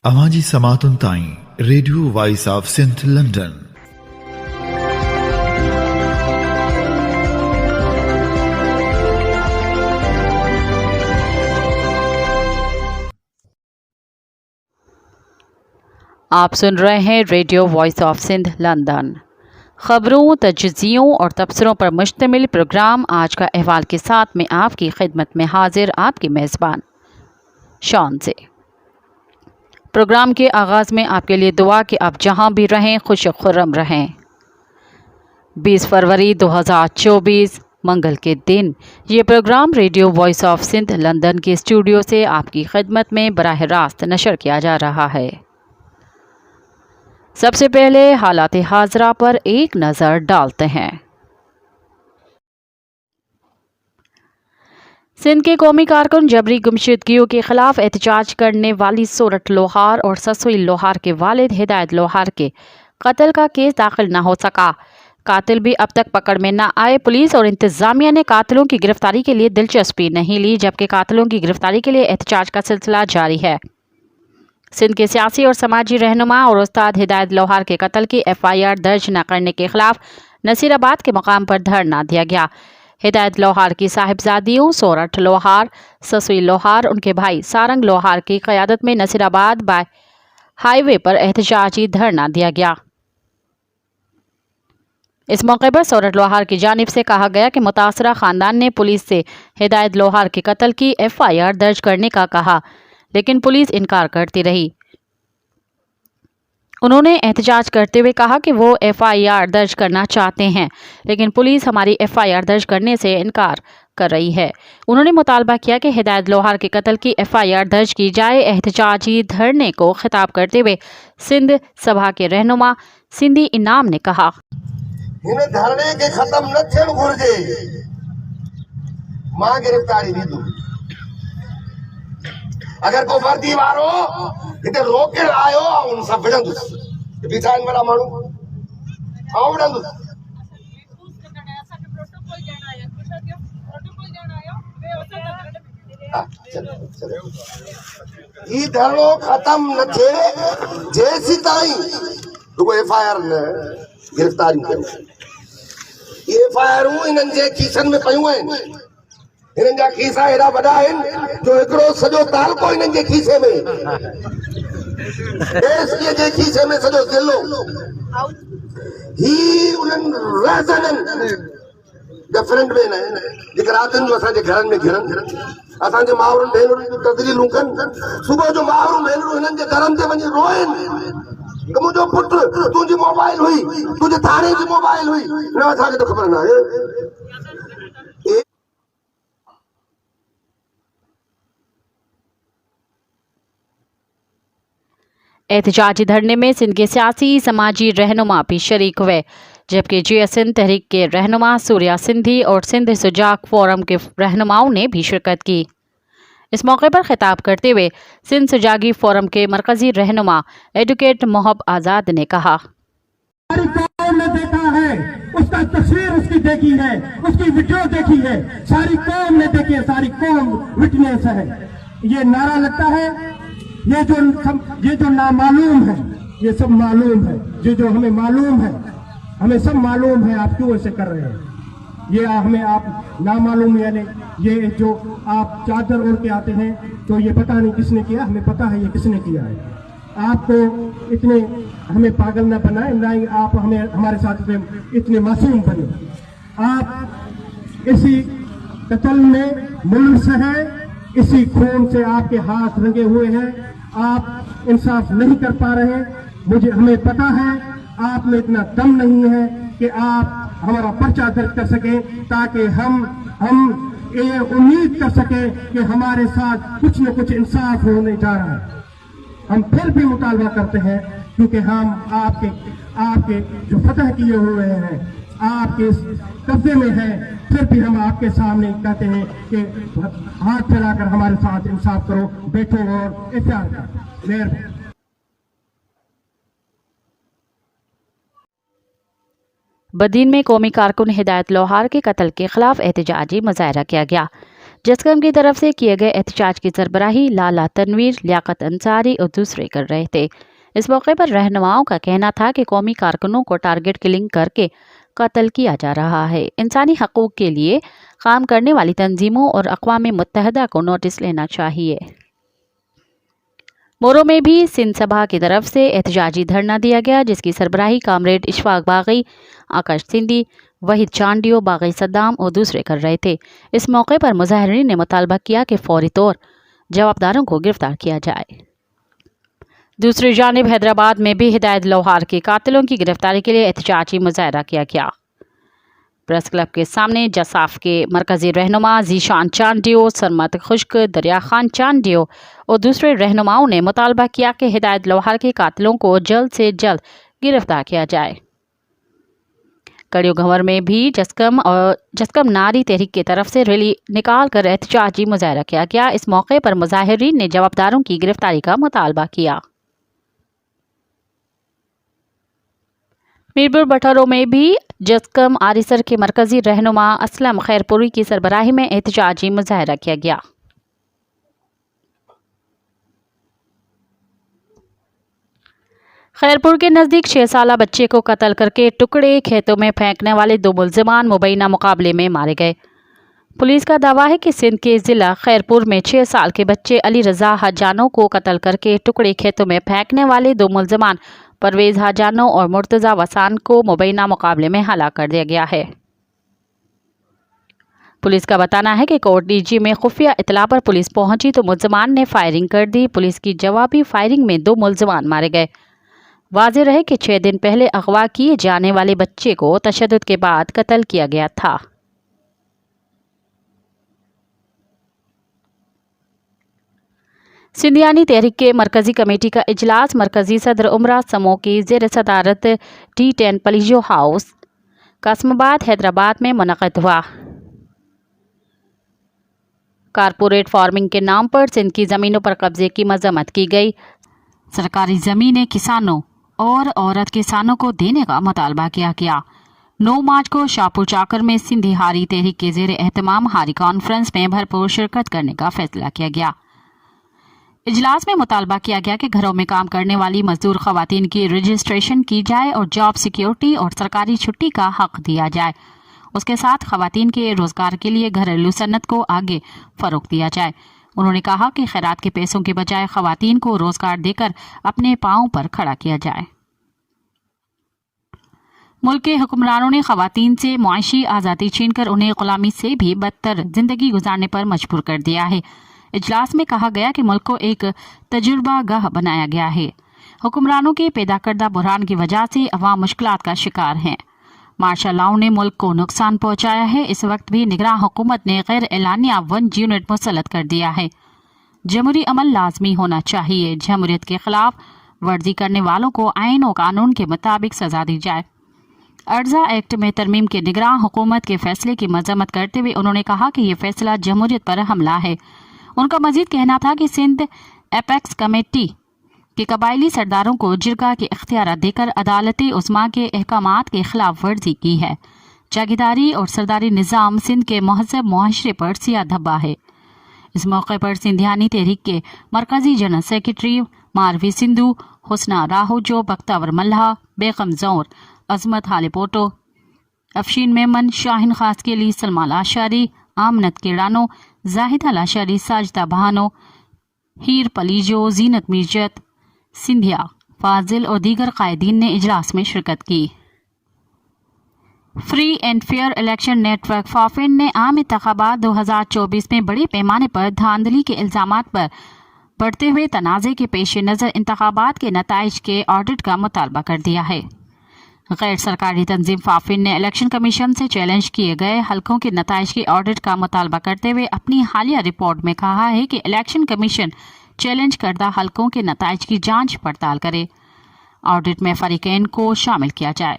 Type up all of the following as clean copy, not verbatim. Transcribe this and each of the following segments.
अवाजी समातुन ताईं radio voice of Sindh London. आप सुन रहे हैं radio voice of Sindh London. ख़बरों, तजज़ियों और तबसरों पर मुश्तमिल प्रोग्राम आज का अहवाल के साथ में आपकी खिदमत में हाजिर आपकी मेज़बान शॉन से। प्रोग्राम के आगाज़ में आपके लिए दुआ कि आप जहां भी रहें खुश खुर्रम रहें। 20 फरवरी 2024 मंगल के दिन ये program radio voice of Sindh London के स्टूडियो से आपकी खिदमत में बराह रास्त नशर किया जा रहा है। सबसे पहले हालात हाजरा पर एक नज़र डालते हैं। सिंध के कौमी कारकुन जबरी गुमशुदगियों के खिलाफ एहतजाज करने वाली सोरठ लोहार और ससुई लोहार के वालिद हिदायत लोहार के कत्ल का केस दाखिल न हो सका। कातिल भी अब तक पकड़ में न आए। पुलिस और इंतजामिया ने कातिलों की गिरफ्तारी के लिए दिलचस्पी नहीं ली, जबकि कातिलों की गिरफ्तारी के लिए एहतजाज का सिलसिला जारी है। सिंध के सियासी और समाजी रहनुमा और उस्ताद हिदायत लोहार के कत्ल की FIR दर्ज न करने के खिलाफ नसीराबाद के मकाम पर धरना दिया गया। हिदायत लोहार की साहिबजादियों सोरठ लोहार, ससुई लोहार, उनके भाई सारंग लोहार की क़यादत में नसीराबाद बाय हाईवे पर एहतजाजी धरना दिया गया। इस मौके पर सोरठ लोहार की जानिब से कहा गया कि मुतासरा ख़ानदान ने पुलिस से हिदायत लोहार के कत्ल की FIR दर्ज करने का कहा, लेकिन पुलिस इनकार करती रही। उन्होंने एहतजाज करते हुए कहा कि वो FIR दर्ज करना चाहते हैं, लेकिन पुलिस हमारी FIR दर्ज करने से इनकार कर रही है। उन्होंने मुतालबा किया कि हिदायत लोहार के कत्ल की FIR दर्ज की जाए। एहतजाजी धरने को खिताब करते हुए सिंध सभा के रहनुमा सिंधी इनाम ने कहा, हिन धरने के खत्म न थियण घुर्जे, मां गिरफ्तारी ॾींदुमि। अगर को वर्दी वारो हिते रोकण आयो उन सां विढ़ंदुसि। बीठा आहिनि वॾा माण्हू, विढ़ंदुसि। ही धरणो खत्म न थिए जेसीं ताईं रुगो FIR न गिरफ्तारियूं कयूं। ये FIR इन्हनि जे खीसनि में पयूं आहिनि। इन्हनि जा खीसा हेॾा वॾा आहिनि जो हिकिड़ो सॼो तालको इन्हनि जे खीसे में, एसपीअ जे खीसे में सॼो ज़िलो। ही उन्हनि रहज़ननि डिफरेंट में न आहिनि जेके रातिनि जो असांजे घरनि में घिरनि, असांजे माउरुनि भेनरुनि जूं तदरीलूं कनि। सुबुह जो माउरूं भेनरूं हिननि जे घरनि ते वञी रोइनि कि मुंहिंजो पुटु तुंहिंजी मोबाइल हुई, तुंहिंजे थाणे जी मोबाइल हुई। न, असांखे त ख़बर न आहे। एहतजाजी धरने में सिंध के सियासी समाजी रहनुमा भी शरीक हुए, जबकि GSN तहरीक के रहनुमा सूर्या सिंधी और सिंध सुजाग फोरम के रहनुमाओं ने भी शिरकत की। इस मौके पर खिताब करते हुए सिंध सुजागी फोरम के मरकजी रहनुमा एडवोकेट मोहब आज़ाद ने कहा, सारी कौम ने देखा है, उसका तस्वीर उसकी देखी है, उसकी वीडियो देखी है, सारी कौम ने देखी है, सारी कौम विटनेस है। ये नारा लगता है, ये जो नामालूम है, ये सब मालूम है। ये जो हमें मालूम है, हमें सब मालूम है आप क्यों ऐसे कर रहे हैं। ये हमें आप नामालूम, यानी ये जो आप चादर ओढ़ के आते हैं तो ये पता नहीं किसने किया, हमें पता है ये किसने किया है। आपको इतने हमें पागल न बनाए, ना ही आप हमें हमारे साथ इतने मासूम बने। आप इसी कत्ल में मुल्स हैं, इसी खून से आपके हाथ रंगे हुए हैं, आप इंसाफ नहीं कर पा रहे हैं। हमें पता है आप में इतना दम नहीं है कि आप हमारा पर्चा दर्ज कर सके, ताकि हम ये उम्मीद कर सके कि हमारे साथ कुछ न कुछ इंसाफ होने जा रहा है। हम फिर भी मुतालबा करते हैं, क्योंकि हम आपके जो फतह किए हुए हैं, आपके कब्जे में है, फिर भी हम आपके सामने कहते हैं कि हाथ फैलाकर हमारे साथ इंसाफ करो, बैठो और इख्तियार करो। मेहरबानी। बदीन में कौमी कारकुन हिदायत लोहार के कत्ल के खिलाफ एहतजाजी मुजाहरा किया गया। जस्कम की तरफ से किए गए एहतजाज की सरबराही लाला तनवीर, लियाकत अंसारी और दूसरे कर रहे थे। इस मौके पर रहनुमाओं का कहना था कि कौमी कारकुनों को टारगेट किलिंग करके कत्ल किया जा रहा है। इंसानी हकूक़ के लिए काम करने वाली तंजीमों और अक़वाम मुत्तहदा को नोटिस लेना चाहिए। मोरो में भी सिंध सभा की तरफ से एहतजाजी धरना दिया गया, जिसकी सरबराही कामरेड इशफाक बागी, आकाश सिंधी, वहीद चांडियो, बागी सद्दाम और दूसरे कर रहे थे। इस मौके पर मुजाहिरीन ने मुतालबा किया कि फौरी तौर जवाबदारों को गिरफ्तार किया जाए। दूसरी जानिब हैदराबाद में भी हिदायत लोहार के कातिलों की गिरफ्तारी के लिए एहतजाजी मुजाहरा किया गया। प्रेस क्लब के सामने जसाफ के मरकजी रहनुमा जीशान चांडियो, सरमत खुश्क, दरिया खान चांडियो और दूसरे रहनुमाओं ने मुतालबा किया कि हिदायत लोहार के कातिलों को जल्द से जल्द गिरफ्तार किया जाए। कड़ियो गंवर में भी जस्कम नारी तहरीक की तरफ से रैली निकाल कर एहतजाजी मुजाहरा किया गया। इस मौके पर मुजाहिरीन ने जवाबदारों की गिरफ्तारी का मुतालबा किया। मीरपुर बटोरो में भी जस्कम आरिसर के मरकजी रहनुमा असलम खैरपुरी की सरबराही में एहतजाजी मुजाहरा किया गया। खैरपुर के नज़दीक 6 साला बच्चे को कत्ल करके टुकड़े खेतों में फेंकने वाले 2 मुल्ज़िमान मुबैना मुकाबले में मारे गए। पुलिस का दावा है कि सिंध के ज़िला खैरपुर में 6 साल के बच्चे अली रज़ा हजानो को कत्ल करके टुकड़े खेतों में फेंकने वाले 2 मुल्ज़िमान परवेज़ हजानो और मुर्तज़ा वसान को मुबैना मुकाबले में हलाक कर दिया गया है। पुलिस का बताना है कि कोट डीजी में खुफिया इतला पर पुलिस पहुंची तो मुल्ज़िमान ने फायरिंग कर दी। पुलिस की जवाबी फायरिंग में 2 मुल्ज़िमान मारे गए। वाज़ेह रहे कि 6 दिन पहले अगवा किए जाने वाले बच्चे को तशद्दुद के बाद कत्ल किया गया था। सिंधियानी तहरीक के मरकजी कमेटी का इजलास मरकजी सदर उमरा समूह की ज़ेर सदारत D10 पलीजो हाउस कासमाबाद हैदराबाद में मुनक़िद हुआ। कारपोरेट फार्मिंग के नाम पर सिंध की ज़मीनों पर कब्जे की मजम्मत की गई। सरकारी ज़मीनें किसानों और औरत किसानों को देने का मुतालबा किया गया। 9 मार्च को शाहपुर चाकर में सिंधी हारी तहरीक के ज़ेर एहतमाम हारी कॉन्फ्रेंस में भरपूर शिरकत करने का फैसला किया गया। इजलास में मुतालबा किया गया कि घरों में काम करने वाली मजदूर खवातीन की रजिस्ट्रेशन की जाए और जॉब सिक्योरिटी और सरकारी छुट्टी का हक दिया जाए। उसके साथ खवातीन के रोजगार के लिए घरेलू सन्नत को आगे फरोग दिया जाए। उन्होंने कहा कि खैरात के पैसों के बजाय खवातीन को रोजगार देकर अपने पांव पर खड़ा किया जाए। मुल्क के हुक्मरानों ने खवातीन से मुआशी आज़ादी छीनकर उन्हें गुलामी से भी बदतर जिंदगी गुजारने पर मजबूर कर दिया है। इजलास में कहा गया कि मुल्क को एक तजुर्बा गाह बनाया गया है। हुक्मरानों के पैदा करदा बुरहान की वजह से अवाम मुश्किलात का शिकार हैं। मार्शल लॉ ने मुल्क को नुकसान पहुंचाया है। इस वक्त भी निगरान हुकूमत ने गैर एलानिया 1 यूनिट मुसल्लत कर दिया है। जमहूरी अमल लाजमी होना चाहिए। जमहूरियत के खिलाफ वर्जी करने वालों को आइन और कानून के मुताबिक सजा दी जाए। अर्जा एक्ट में तरमीम के निगरान हुकूमत के फैसले की मजम्मत करते हुए उन्होंने कहा कि यह फैसला जमहूरियत पर हमला है। उनका मजीद कहना था कि सिंध एपेक्स कमेटी के कबायली सरदारों को जिरगा के इख्तियार देकर अदालत उस्मा के अहकामात के खिलाफ वर्जी की है। जागीरदारी और सरदारी निज़ाम सिंध के महज़ब मुआशरे पर सिया धब्बा है। इस मौके पर सिंधियानी तहरीक के मरकजी जनरल सेक्रेटरी मारवी सिंधु, हुस्ना राहुजो, बख्तावर मल्हा, बेगम जौर, अजमत हालेपोटो, अफशीन मेमन, शाहीन खासकेली, सलमा लाशारी, आमनत केड़ानो, जाहिदा लाशारी, साजिदा बहानो, हीर पलीजो, जीनत मीरजत, सिंधिया फाजिल और दीगर कायदीन ने इजलास में शिरकत की। Free and fair election network FAFEN ने आम इंतखाबात 2024 में बड़े पैमाने पर धांधली के इल्जामात पर बढ़ते हुए तनाज़े के पेश नज़र इंतखाबात के नताइज के ऑडिट का मुतालबा कर दिया है। गैर सरकारी तंजीम फाफिन ने इलेक्शन कमीशन से चैलेंज किए गए हल्कों के नताइज के ऑडिट का मुतालबा करते हुए अपनी हालिया रिपोर्ट में कहा है कि इलेक्शन कमीशन चैलेंज करदा हल्कों के नताइज की जांच पड़ताल करे। ऑडिट में फरीकैन को शामिल किया जाए।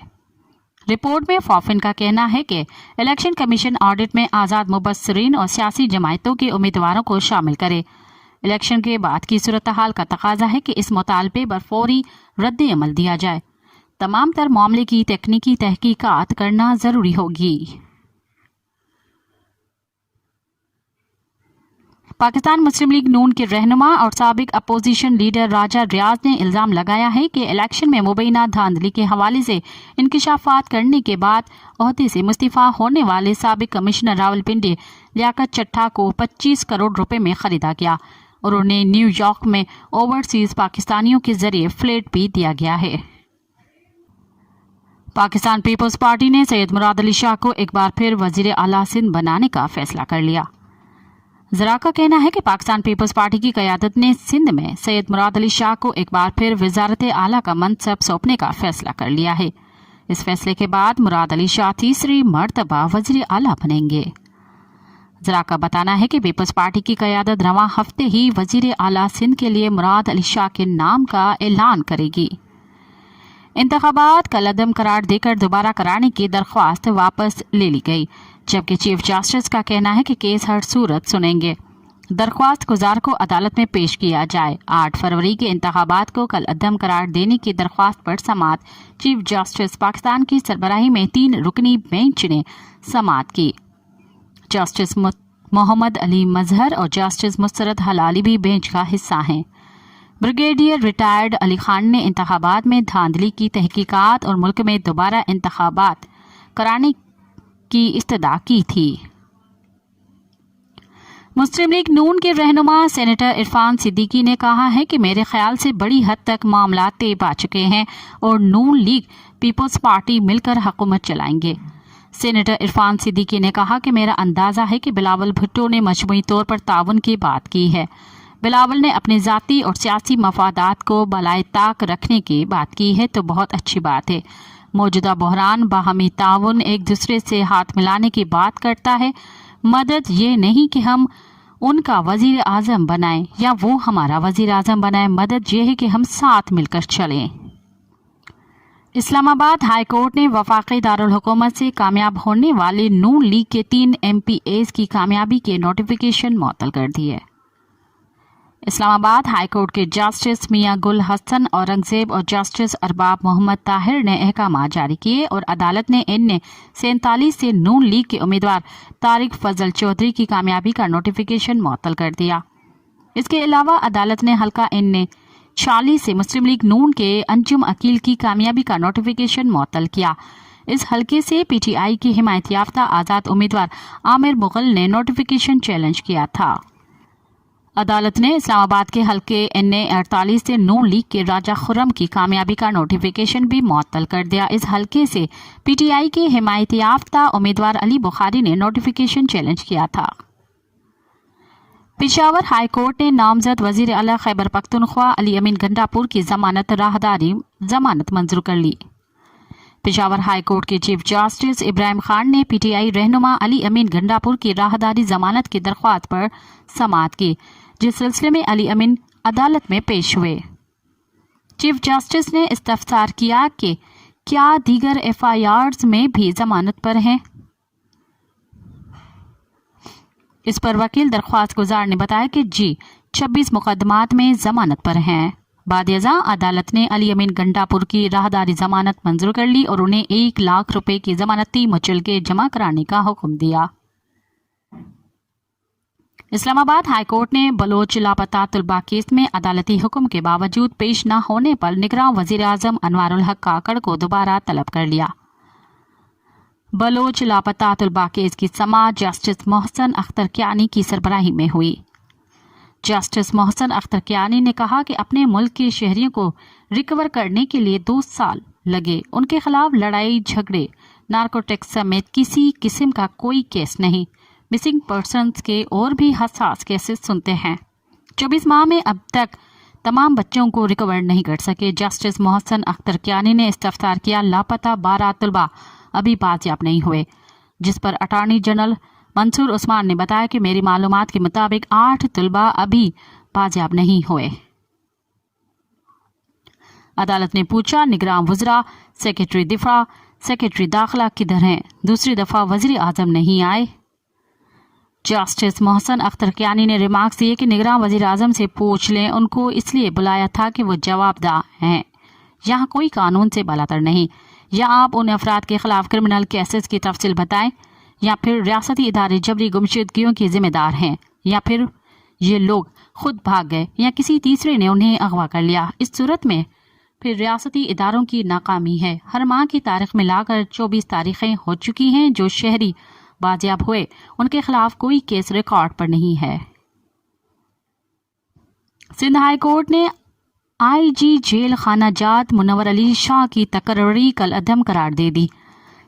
रिपोर्ट में फाफिन का कहना है कि इलेक्शन कमीशन ऑडिट में आज़ाद मुबस्सिरीन और सियासी जमायतों के उम्मीदवारों को शामिल करे। इलेक्शन के बाद की सूरत हाल का तकाजा है कि इस मुतालबे पर फौरी रद्द अमल दिया जाए। तमाम तर मामले की तकनीकी तहकीकात करना जरूरी होगी। पाकिस्तान मुस्लिम लीग नून के रहनुमा और साबिक अपोजिशन लीडर राजा रियाज ने इल्ज़ाम लगाया है कि इलेक्शन में मुबैना धांधली के हवाले से इंकिशाफात करने के बाद ओहदे से मुस्तफ़ा होने वाले साबिक कमिश्नर रावलपिंडी लियाकत चट्टा को 25 करोड़ रुपए में खरीदा गया और उन्हें न्यूयॉर्क में ओवरसीज पाकिस्तानियों के जरिए फ्लैट भी दिया गया है। पाकिस्तान पीपल्स पार्टी ने सैयद मुराद अली शाह को एक बार फिर वजीर आला सिंध बनाने का फैसला कर लिया। जरा का कहना है कि पाकिस्तान पीपल्स पार्टी की क़यादत ने सिंध में सैयद मुराद अली शाह को एक बार फिर वजारत आला का मनसब सौंपने का फैसला कर लिया है। इस फैसले के बाद मुराद अली शाह तीसरी मर्तबा वज़ीर आला बनेंगे। जरा का बताना है कि पीपल्स पार्टी की क़यादत रवां हफ्ते ही वज़ीर आला सिंध के लिए मुराद अली शाह के नाम का ऐलान करेगी। इंतखाबात कल अदम करार देकर दोबारा कराने की दरख्वास्त वापस ले ली गई, जबकि चीफ जस्टिस का कहना है कि केस हर सूरत सुनेंगे। दरख्वास्त गुजार को अदालत में पेश किया जाए। 8 फरवरी के इंतखाबात को कल अदम करार देने की दरख्वास्त पर समाअत चीफ जस्टिस पाकिस्तान की सरबराही में 3 रुकनी बेंच ने समाअत की। जस्टिस मोहम्मद अली मजहर और जस्टिस मुसरत हलाली भी बेंच का हिस्सा हैं। ब्रिगेडियर रिटायर्ड अली खान ने इंतखाबात में धांधली की तहकीकात और मुल्क में दोबारा इंतखाबात कराने की इस्तदा की थी। मुस्लिम लीग नून के रहनुमा सेनेटर इरफान सिद्दीकी ने कहा है कि मेरे ख्याल से बड़ी हद तक मामला तय पा चुके हैं और नून लीग पीपल्स पार्टी मिलकर हुकूमत चलाएंगे। सेनेटर इरफान सिद्दीकी ने कहा कि मेरा अंदाजा है कि बिलावल भुट्टो ने मजमूई तौर पर ताउन की बात की है। बिलावल ने अपने ज़ाती और सियासी मफादात को बलाए ताक रखने की बात की है तो बहुत अच्छी बात है। मौजूदा बहरान बाहमी ताउन एक दूसरे से हाथ मिलाने की बात करता है। मदद ये नहीं कि हम उनका वजीर आज़म बनाएं या वो हमारा वजीर आज़म बनाएं, मदद ये है कि हम साथ मिलकर चलें। इस्लामाबाद हाई कोर्ट ने वफाकी दारुल हुकूमत से कामयाब होने वाले नून लीग के 3 MPAs की कामयाबी के नोटिफिकेशन मुअत्तल कर दिए। इस्लामाबाद हाई कोर्ट के जस्टिस मियां गुल हसन औरंगजेब और जस्टिस अरबाब मोहम्मद ताहिर ने अहकाम जारी किए और अदालत ने इनने 47 से नून लीग के उम्मीदवार तारिक फजल चौधरी की कामयाबी का नोटिफिकेशन मुअत्तल कर दिया। इसके अलावा अदालत ने हल्का इनने 40 से मुस्लिम लीग नून के अंजुम अकील की कामयाबी का नोटिफिकेशन मुअत्तल किया। इस हल्के से PTI की हिमायत याफ्ता आज़ाद उम्मीदवार आमिर मुगल ने नोटिफिकेशन चैलेंज किया था। अदालत ने इस्लामाबाद के हल्के NA 48 से नून लीग के राजा खुर्रम की कामयाबी का नोटिफिकेशन भी मुअत्तल कर दिया। इस हल्के से PTI के हिमायत याफ्ता उम्मीदवार अली बुखारी ने नोटिफिकेशन चैलेंज किया था। पेशावर हाई कोर्ट ने नामजद वजीर आला खैबर पख्तूनख्वा अली अमीन गंडापुर की जमानत मंजूर कर ली। पेशावर हाई कोर्ट के चीफ जस्टिस इब्राहिम खान ने PTI रहनुमा अली अमीन गंडापुर की राहदारी जमानत की दरख्वास्त पर समाअत की, जिस सिलसिले में अली अमीन अदालत में पेश हुए। चीफ जस्टिस ने इस्तफसार किया कि क्या दीगर FIRs में भी जमानत पर हैं। इस पर वकील दरख्वास्त गुजार ने बताया कि जी 26 मुकदमात में जमानत पर हैं। बादियाज़ा अदालत ने अली अमीन गंडापुर की राहदारी जमानत मंजूर कर ली और उन्हें 1 लाख रुपए की जमानती मुचलके जमा कराने का हुक्म दिया। इस्लामाबाद हाई कोर्ट ने बलोच लापता तलबा केस में अदालती हुक्म के बावजूद पेश न होने पर निगरां वजीर आज़म अनवारुल हक काकड़ को दोबारा तलब कर लिया। बलोच लापता तलबा केस की समाअत जस्टिस मोहसन अख्तर कियानी की सरबराही में हुई। जस्टिस मोहसन अख्तर कियानी ने कहा कि अपने मुल्क के शहरियों को रिकवर करने के लिए 2 साल लगे। उनके खिलाफ लड़ाई झगड़े, नार्कोटिक्स समेत किसी किस्म का कोई केस नहीं। मिसिंग पर्सन्स के और भी हसास केसेस सुनते हैं। 24 माह में अब तक तमाम बच्चों को रिकवर नहीं कर सके। जस्टिस मोहसन अख्तर कियानी ने इस्तफसार किया लापता 12 तलबा अभी बाजियाब नहीं हुए, जिस पर अटॉर्नी जनरल मंसूर उस्मान ने बताया कि मेरी मालूमात के मुताबिक 8 तलबा अभी बाजियाब नहीं हुए। अदालत ने पूछा, निगरां वज़रा, सेक्रेटरी दिफा, सेक्रेटरी दाखिला किधर हैं? दूसरी दफा वजीर आजम नहीं आए। जस्टिस मोहसन अख्तर कियानी ने रिमार्क्स दिए कि निगरां वजीर आजम से पूछ लें, उनको इसलिए बुलाया था कि वो जवाबदाह हैं। यहाँ कोई कानून से बालातर नहीं। या आप उन अफराद के खिलाफ क्रिमिनल केसेस की तफसील बताएं, या फिर रियासती इदारे जबरी गुमशुदगियों के जिम्मेदार हैं, या फिर یہ لوگ خود بھاگ گئے یا کسی تیسرے نے انہیں اغوا کر لیا۔ اس صورت میں پھر ریاستی اداروں کی ناکامی ہے۔ ہر ماہ کی تاریخ ملا کر 24 تاریخیں ہو چکی ہیں۔ جو شہری بازیاب ہوئے ان کے خلاف کوئی کیس ریکارڈ پر نہیں ہے۔ سندھ ہائی کورٹ نے آئی جی جیل خانہ جات منور علی شاہ کی تقرری کل عدم قرار دے دی۔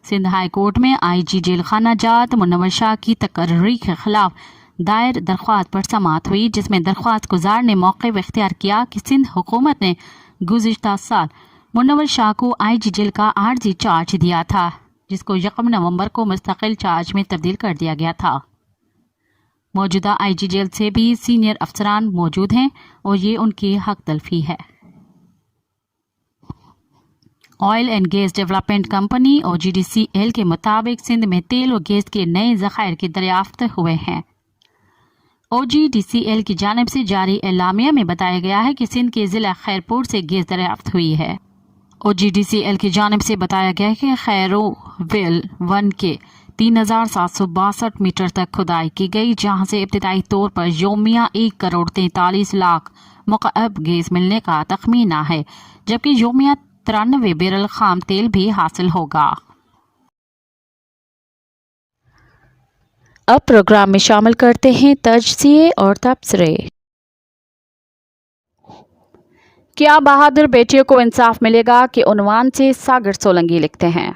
سندھ ہائی کورٹ میں آئی جی جیل خانہ جات منور شاہ کی تقرری کے خلاف دائر درخواست پر سماعت ہوئی، جس میں درخواست گزار نے موقف اختیار کیا کہ سندھ حکومت نے گزشتہ سال منور شاہ کو آئی جی جیل کا عارضی چارج دیا تھا، جس کو 1 نومبر کو مستقل چارج میں تبدیل کر دیا گیا تھا۔ موجودہ آئی جی جیل سے بھی سینئر افسران موجود ہیں اور یہ ان کی حق تلفی ہے۔ Oil and gas development company اور GDCL کے مطابق سندھ میں تیل اور گیس کے نئے ذخائر کی دریافت ہوئے ہیں۔ OGDCL کی جانب سے جاری اعلامیہ میں بتایا گیا ہے کہ سندھ کے ضلع خیرپور سے گیس دریافت ہوئی ہے۔ OGDCL کی جانب سے بتایا گیا ہے کہ خیرو ویل 1 کے 3762 میٹر تک کھدائی کی گئی، جہاں سے ابتدائی طور پر یومیہ 1.43 کروڑ مکعب گیس ملنے کا تخمینہ ہے، جبکہ یومیہ 93 بیرل خام تیل بھی حاصل ہوگا۔ اب پروگرام میں شامل کرتے ہیں تجزیے اور تبصرے۔ کیا بہادر بیٹیوں کو انصاف ملے گا کے عنوان سے ساگر سولنگی لکھتے ہیں،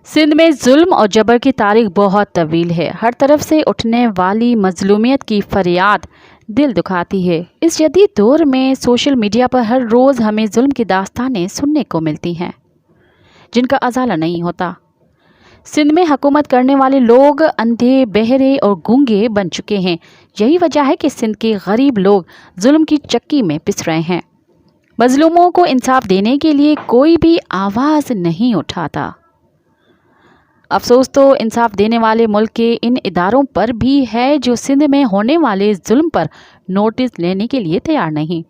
سندھ میں ظلم اور جبر کی تاریخ بہت طویل ہے۔ ہر طرف سے اٹھنے والی مظلومیت کی فریاد دل دکھاتی ہے۔ اس جدید دور میں سوشل میڈیا پر ہر روز ہمیں ظلم کی داستانیں سننے کو ملتی ہیں جن کا ازالہ نہیں ہوتا۔ سندھ میں حکومت کرنے والے لوگ اندھے، بہرے اور گونگے بن چکے ہیں۔ یہی وجہ ہے کہ سندھ کے غریب لوگ ظلم کی چکی میں پس رہے ہیں۔ مظلوموں کو انصاف دینے کے لیے کوئی بھی آواز نہیں اٹھاتا۔ افسوس تو انصاف دینے والے ملک کے ان اداروں پر بھی ہے جو سندھ میں ہونے والے ظلم پر نوٹس لینے کے لیے تیار نہیں۔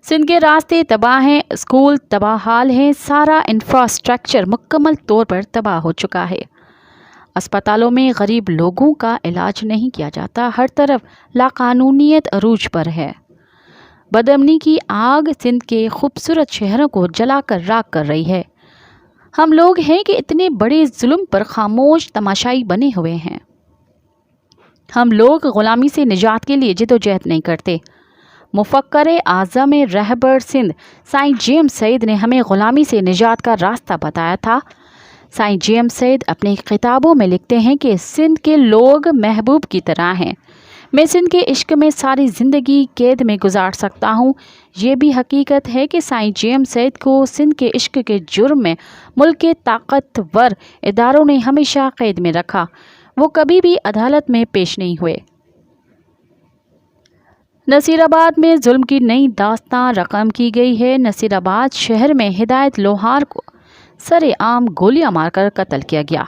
سندھ کے راستے تباہ ہیں، اسکول تباہ حال ہیں، سارا انفراسٹرکچر مکمل طور پر تباہ ہو چکا ہے۔ اسپتالوں میں غریب لوگوں کا علاج نہیں کیا جاتا۔ ہر طرف لاقانونیت عروج پر ہے۔ بدامنی کی آگ سندھ کے خوبصورت شہروں کو جلا کر راکھ کر رہی ہے۔ ہم لوگ ہیں کہ اتنے بڑے ظلم پر خاموش تماشائی بنے ہوئے ہیں۔ ہم لوگ غلامی سے نجات کے لیے جدوجہد نہیں کرتے۔ مفکر اعظم رہبر سندھ سائیں جیمز سعید نے ہمیں غلامی سے نجات کا راستہ بتایا تھا۔ سائیں جیمز سعید اپنی کتابوں میں لکھتے ہیں کہ سندھ کے لوگ محبوب کی طرح ہیں۔ میں سندھ کے عشق میں ساری زندگی قید میں گزار سکتا ہوں۔ یہ بھی حقیقت ہے کہ سائیں جیمز سعید کو سندھ کے عشق کے جرم میں ملک کے طاقتور اداروں نے ہمیشہ قید میں رکھا۔ وہ کبھی بھی عدالت میں پیش نہیں ہوئے۔ نصیر آباد میں ظلم کی نئی داستان رقم کی گئی ہے۔ نصیر آباد شہر میں ہدایت لوہار کو سر عام گولیاں مار کر قتل کیا گیا۔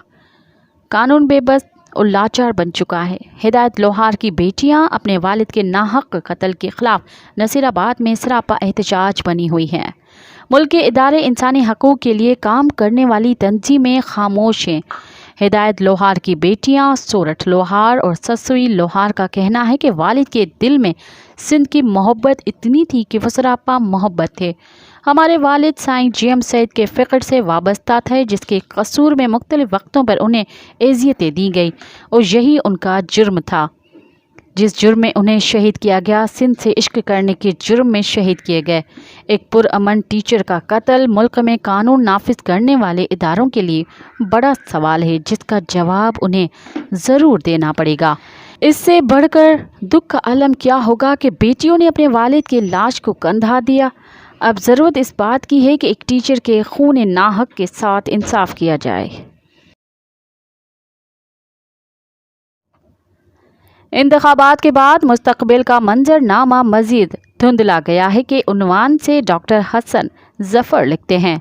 قانون بے بس اور لاچار بن چکا ہے۔ ہدایت لوہار کی بیٹیاں اپنے والد کے ناحق قتل کے خلاف نصیر آباد میں سراپا احتجاج بنی ہوئی ہیں۔ ملک کے ادارے انسانی حقوق کے لیے کام کرنے والی تنظیمیں خاموش ہیں۔ ہدایت لوہار کی بیٹیاں سورٹھ لوہار اور سسوئی لوہار کا کہنا ہے کہ والد کے دل میں سندھ کی محبت اتنی تھی کہ وہ سراپا محبت تھے۔ ہمارے والد سائیں جیمز سعید کے فکر سے وابستہ تھے، جس کے قصور میں مختلف وقتوں پر انہیں اذیتیں دی گئی اور یہی ان کا جرم تھا جس جرم میں انہیں شہید کیا گیا۔ سندھ سے عشق کرنے کے جرم میں شہید کیے گئے۔ ایک پرامن ٹیچر کا قتل ملک میں قانون نافذ کرنے والے اداروں کے لیے بڑا سوال ہے، جس کا جواب انہیں ضرور دینا پڑے گا۔ اس سے بڑھ کر دکھ کا عالم کیا ہوگا کہ بیٹیوں نے اپنے والد کی لاش کو کندھا دیا۔ اب ضرورت اس بات کی ہے کہ ایک ٹیچر کے خون ناحق کے ساتھ انصاف کیا جائے۔ انتخابات کے بعد مستقبل کا منظر نامہ مزید دھندلا گیا ہے کہ عنوان سے ڈاکٹر حسن ظفر لکھتے ہیں،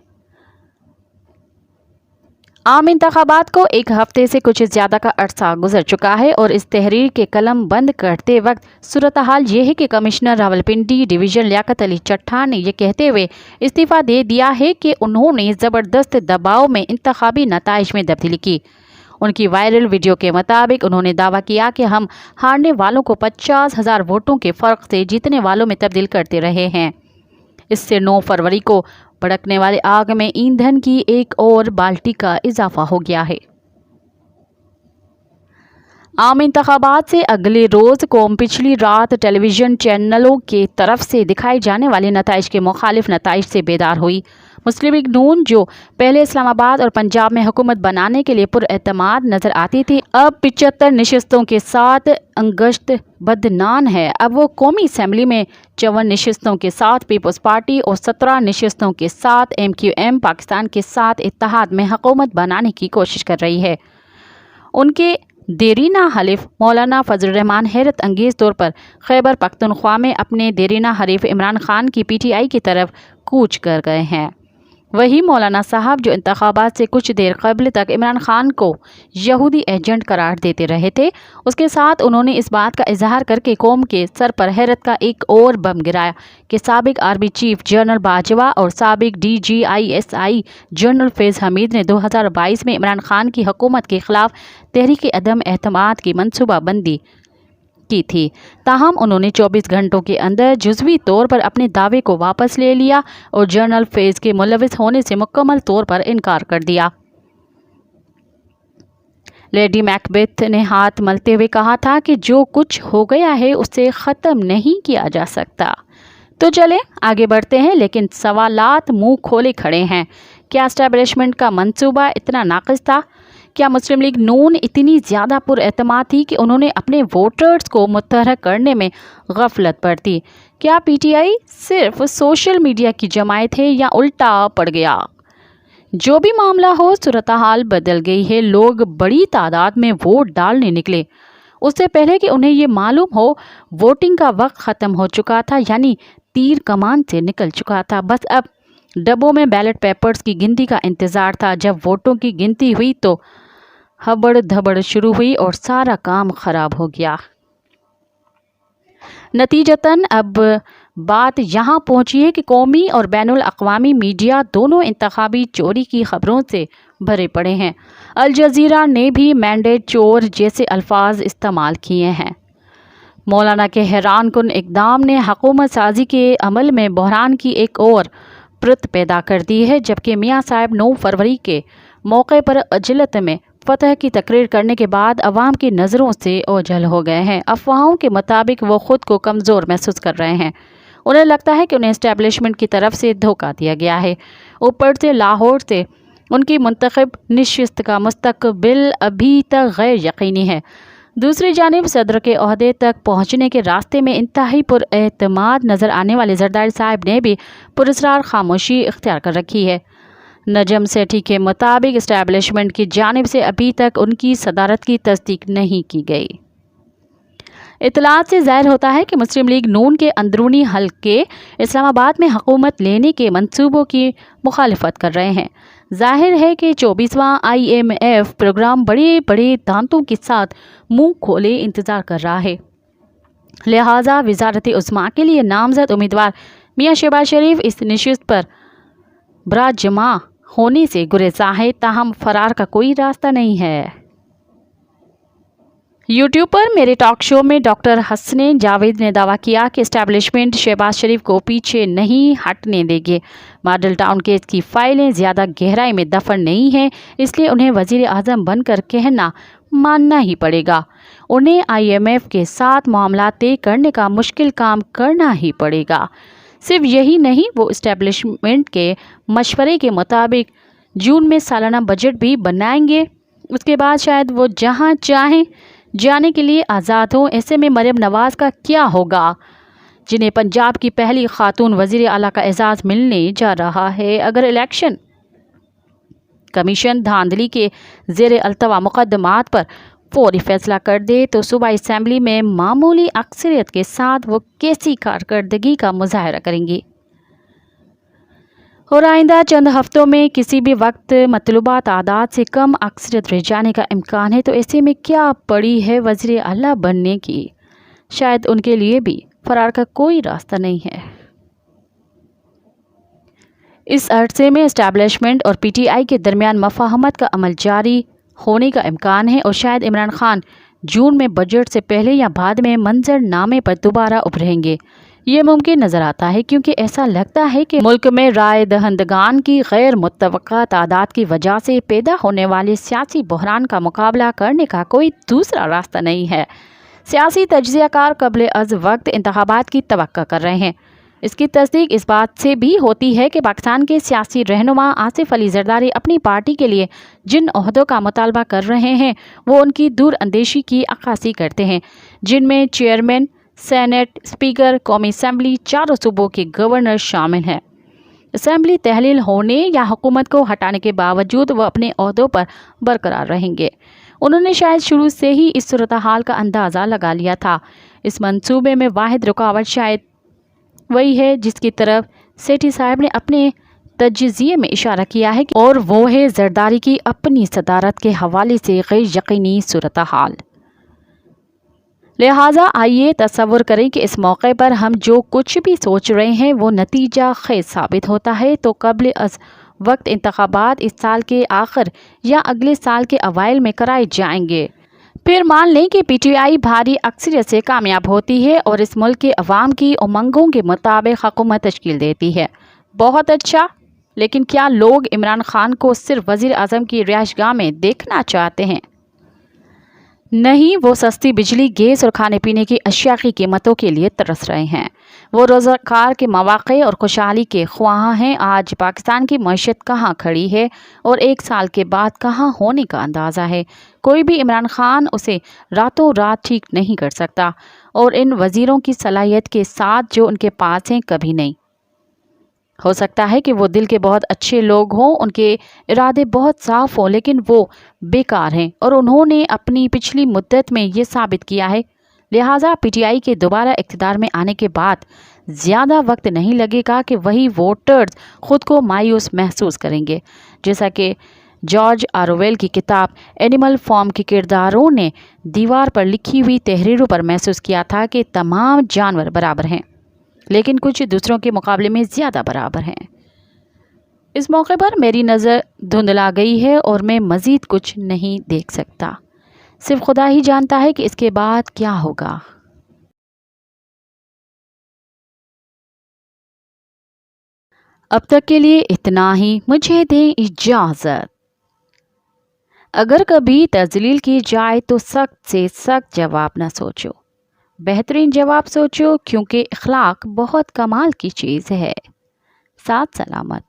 عام انتخابات کو ایک ہفتے سے کچھ زیادہ کا عرصہ گزر چکا ہے اور اس تحریر کے قلم بند کرتے وقت صورتحال یہ ہے کہ کمشنر راولپنڈی ڈویژن لیاقت علی چٹھا نے یہ کہتے ہوئے استعفیٰ دے دیا ہے کہ انہوں نے زبردست دباؤ میں انتخابی نتائج میں تبدیلی کی۔ ان کی وائرل ویڈیو کے مطابق انہوں نے دعویٰ کیا کہ ہم ہارنے والوں کو 50,000 ووٹوں کے فرق سے جیتنے والوں میں تبدیل کرتے رہے ہیں۔ اس سے 9 فروری کو بھڑکنے والے آگ میں ایندھن کی ایک اور بالٹی کا اضافہ ہو گیا ہے۔ عام انتخابات سے اگلے روز قوم پچھلی رات ٹیلی ویژن چینلوں کی طرف سے دکھائے جانے والے نتائج کے مخالف نتائج سے بیدار ہوئی۔ مسلم لیگ نون جو پہلے اسلام آباد اور پنجاب میں حکومت بنانے کے لیے پراعتماد نظر آتی تھی، اب 75 نشستوں کے ساتھ انگشت بدنام ہے۔ اب وہ قومی اسمبلی میں 54 نشستوں کے ساتھ پیپلز پارٹی اور 17 نشستوں کے ساتھ MQM پاکستان کے ساتھ اتحاد میں حکومت بنانے کی کوشش کر رہی ہے۔ ان کے دیرینہ حلیف مولانا فضل الرحمان حیرت انگیز طور پر خیبر پختونخوا میں اپنے دیرینہ حریف عمران خان کی PTI کی طرف کوچ کر گئے ہیں۔ وہی مولانا صاحب جو انتخابات سے کچھ دیر قبل تک عمران خان کو یہودی ایجنٹ قرار دیتے رہے تھے، اس کے ساتھ انہوں نے اس بات کا اظہار کر کے قوم کے سر پر حیرت کا ایک اور بم گرایا کہ سابق آرمی چیف جنرل باجوہ اور سابق DGISI جنرل فیض حمید نے 2022 میں عمران خان کی حکومت کے خلاف تحریک عدم اعتماد کی منصوبہ بندی کی تھی، تاہم انہوں نے 24 گھنٹوں کے اندر جزوی طور پر اپنے دعوے کو واپس لے لیا اور جنرل فیض کے ملوث ہونے سے مکمل طور پر انکار کر دیا۔ لیڈی میکبیتھ نے ہاتھ ملتے ہوئے کہا تھا کہ جو کچھ ہو گیا ہے اسے ختم نہیں کیا جا سکتا۔ تو چلیں آگے بڑھتے ہیں، لیکن سوالات منہ کھولے کھڑے ہیں۔ کیا اسٹیبلشمنٹ کا منصوبہ اتنا ناقص تھا؟ کیا مسلم لیگ نون اتنی زیادہ پراعتماد تھی کہ انہوں نے اپنے ووٹرز کو متحرک کرنے میں غفلت برتی؟ کیا PTI صرف سوشل میڈیا کی جماعت ہے یا الٹا پڑ گیا؟ جو بھی معاملہ ہو، صورتحال بدل گئی ہے۔ لوگ بڑی تعداد میں ووٹ ڈالنے نکلے۔ اس سے پہلے کہ انہیں یہ معلوم ہو، ووٹنگ کا وقت ختم ہو چکا تھا، یعنی تیر کمان سے نکل چکا تھا۔ بس اب ڈبوں میں بیلٹ پیپرز کی گنتی کا انتظار تھا۔ جب ووٹوں کی گنتی ہوئی تو ہبڑ دھبڑ شروع ہوئی اور سارا کام خراب ہو گیا۔ نتیجتاً اب بات یہاں پہنچی ہے کہ قومی اور بین الاقوامی میڈیا دونوں انتخابی چوری کی خبروں سے بھرے پڑے ہیں۔ الجزیرہ نے بھی مینڈیٹ چور جیسے الفاظ استعمال کیے ہیں۔ مولانا کے حیران کن اقدام نے حکومت سازی کے عمل میں بحران کی ایک اور پرت پیدا کر دی ہے، جبکہ میاں صاحب 9 فروری کے موقع پر عجلت میں فتح کی تقریر کرنے کے بعد عوام کی نظروں سے اوجھل ہو گئے ہیں۔ افواہوں کے مطابق وہ خود کو کمزور محسوس کر رہے ہیں۔ انہیں لگتا ہے کہ انہیں اسٹیبلشمنٹ کی طرف سے دھوکہ دیا گیا ہے۔ اوپر سے لاہور سے ان کی منتخب نشست کا مستقبل ابھی تک غیر یقینی ہے۔ دوسری جانب صدر کے عہدے تک پہنچنے کے راستے میں انتہائی پراعتماد نظر آنے والے زرداری صاحب نے بھی پراسرار خاموشی اختیار کر رکھی ہے۔ نجم سیٹھی کے مطابق اسٹیبلشمنٹ کی جانب سے ابھی تک ان کی صدارت کی تصدیق نہیں کی گئی۔ اطلاعات سے ظاہر ہوتا ہے کہ مسلم لیگ نون کے اندرونی حلقے اسلام آباد میں حکومت لینے کے منصوبوں کی مخالفت کر رہے ہیں۔ ظاہر ہے کہ 24واں IMF پروگرام بڑے بڑے دانتوں کے ساتھ منہ کھولے انتظار کر رہا ہے، لہٰذا وزارت عظمیٰ کے لیے نامزد امیدوار میاں شہباز شریف اس نشست پر براجمع ہونے سے گریزاں ہے، تاہم فرار کا کوئی راستہ نہیں ہے۔ یوٹیوب پر میرے ٹاک شو میں ڈاکٹر حسنین جاوید نے دعویٰ کیا کہ اسٹیبلشمنٹ شہباز شریف کو پیچھے نہیں ہٹنے دے گی۔ ماڈل ٹاؤن کیس کی فائلیں زیادہ گہرائی میں دفن نہیں ہیں، اس لیے انہیں وزیر اعظم بن کر کہنا ماننا ہی پڑے گا۔ انہیں IMF کے ساتھ معاملات طے کرنے کا مشکل کام کرنا ہی پڑے گا۔ صرف یہی نہیں، وہ اسٹیبلشمنٹ کے مشورے کے مطابق جون میں سالانہ بجٹ بھی بنائیں گے۔ اس کے بعد شاید وہ جہاں چاہیں جانے کے لیے آزاد ہوں۔ ایسے میں مریم نواز کا کیا ہوگا، جنہیں پنجاب کی پہلی خاتون وزیر اعلیٰ کا اعزاز ملنے جا رہا ہے؟ اگر الیکشن کمیشن دھاندلی کے زیر التوا مقدمات پر فوری فیصلہ کر دے تو صوبائی اسمبلی میں معمولی اکثریت کے ساتھ وہ کیسی کارکردگی کا مظاہرہ کریں گی؟ اور آئندہ چند ہفتوں میں کسی بھی وقت مطلوبہ تعداد سے کم اکثریت رہ جانے کا امکان ہے، تو ایسے میں کیا پڑی ہے وزیر اعلیٰ بننے کی؟ شاید ان کے لیے بھی فرار کا کوئی راستہ نہیں ہے۔ اس عرصے میں اسٹیبلشمنٹ اور PTI کے درمیان مفاہمت کا عمل جاری होने का इम्कान है और शायद इमरान खान जून में बजट से पहले या बाद में मंजरनामे पर दोबारा उभरेंगे। ये मुमकिन नज़र आता है क्योंकि ऐसा लगता है कि मुल्क में राय दहंदगान की गैर मुतवक्का तादाद की वजह से पैदा होने वाले सियासी बहरान का मुकाबला करने का कोई दूसरा रास्ता नहीं है। सियासी तज्ज़ियाकार क़ब्ल अज़ वक्त इंतखाबात की तवक्को कर रहे हैं। इसकी तस्दीक इस बात से भी होती है कि पाकिस्तान के सियासी रहनुमा आसिफ अली जरदारी अपनी पार्टी के लिए जिन ओहदों का मुतालबा कर रहे हैं वो उनकी दूर अंदेशी की अक्कासी करते हैं, जिनमें चेयरमैन, सेनेट, स्पीकर, कौमी असम्बली, चारों सूबों के गवर्नर शामिल हैं। असम्बली तहलील होने या हुकूमत को हटाने के बावजूद वो अपने ओहदों पर बरकरार रहेंगे। उन्होंने शायद शुरू से ही इस सूरत हाल का अंदाज़ा लगा लिया था। इस मंसूबे में वाहिद रुकावट शायद वही है जिसकी तरफ सेठी साहब ने अपने तज्ज़िये में इशारा किया है और वो है जरदारी की अपनी सदारत के हवाले से गैर यकीनी सूरत हाल। लिहाजा आइए तसव्वुर करें कि इस मौके पर हम जो कुछ भी सोच रहे हैं वो नतीजा खेज साबित होता है तो क़ब्ल अज़ वक्त इंतखाबात इस साल के आखिर या अगले साल के अवाइल में कराए जाएंगे। फिर मान लें कि PTI भारी अक्सरियत से कामयाब होती है और इस मुल्क के अवाम की उमंगों के मुताबिक हुकूमत तश्कील देती है। बहुत अच्छा, लेकिन क्या लोग इमरान खान को सिर्फ वज़ीर आज़म की रिहाइशगाह में देखना चाहते हैं? नहीं, वो सस्ती बिजली, गैस और खाने पीने की अशिया की कीमतों के लिए तरस रहे हैं। वो रोज़गार के मौक़े और खुशहाली के ख्वाह हैं। आज पाकिस्तान की मईशत कहाँ खड़ी है और एक साल के बाद कहाँ होने का अंदाज़ा है। कोई भी इमरान खान उसे रातों रात ठीक नहीं कर सकता और इन वज़ीरों की सलाहियत के साथ जो उनके पास हैं कभी नहीं। हो सकता है कि वो दिल के बहुत अच्छे लोग हों, उनके इरादे बहुत साफ़ हों, लेकिन वो बेकार हैं और उन्होंने अपनी पिछली मुद्दत में ये साबित किया है। लिहाजा PTI के दोबारा इक़्तिदार में आने के बाद ज़्यादा वक्त नहीं लगेगा कि वही वोटर्स ख़ुद को मायूस महसूस करेंगे। जैसा कि जॉर्ज ऑरवेल की किताब एनिमल फार्म के किरदारों ने दीवार पर लिखी हुई तहरीरों पर महसूस किया था कि तमाम जानवर बराबर हैं, लेकिन कुछ दूसरों के मुकाबले में ज़्यादा बराबर हैं। इस मौके पर मेरी नज़र धुंधला गई है और मैं मज़ीद कुछ नहीं देख सकता। सिर्फ खुदा ही जानता है कि इसके बाद क्या होगा। अब तक के लिए इतना ही, मुझे दें इजाज़त। अगर कभी तज़लील की जाए तो सख्त से सख्त जवाब ना सोचो, बेहतरीन जवाब सोचो, क्योंकि इखलाक बहुत कमाल की चीज़ है। साथ सलामत।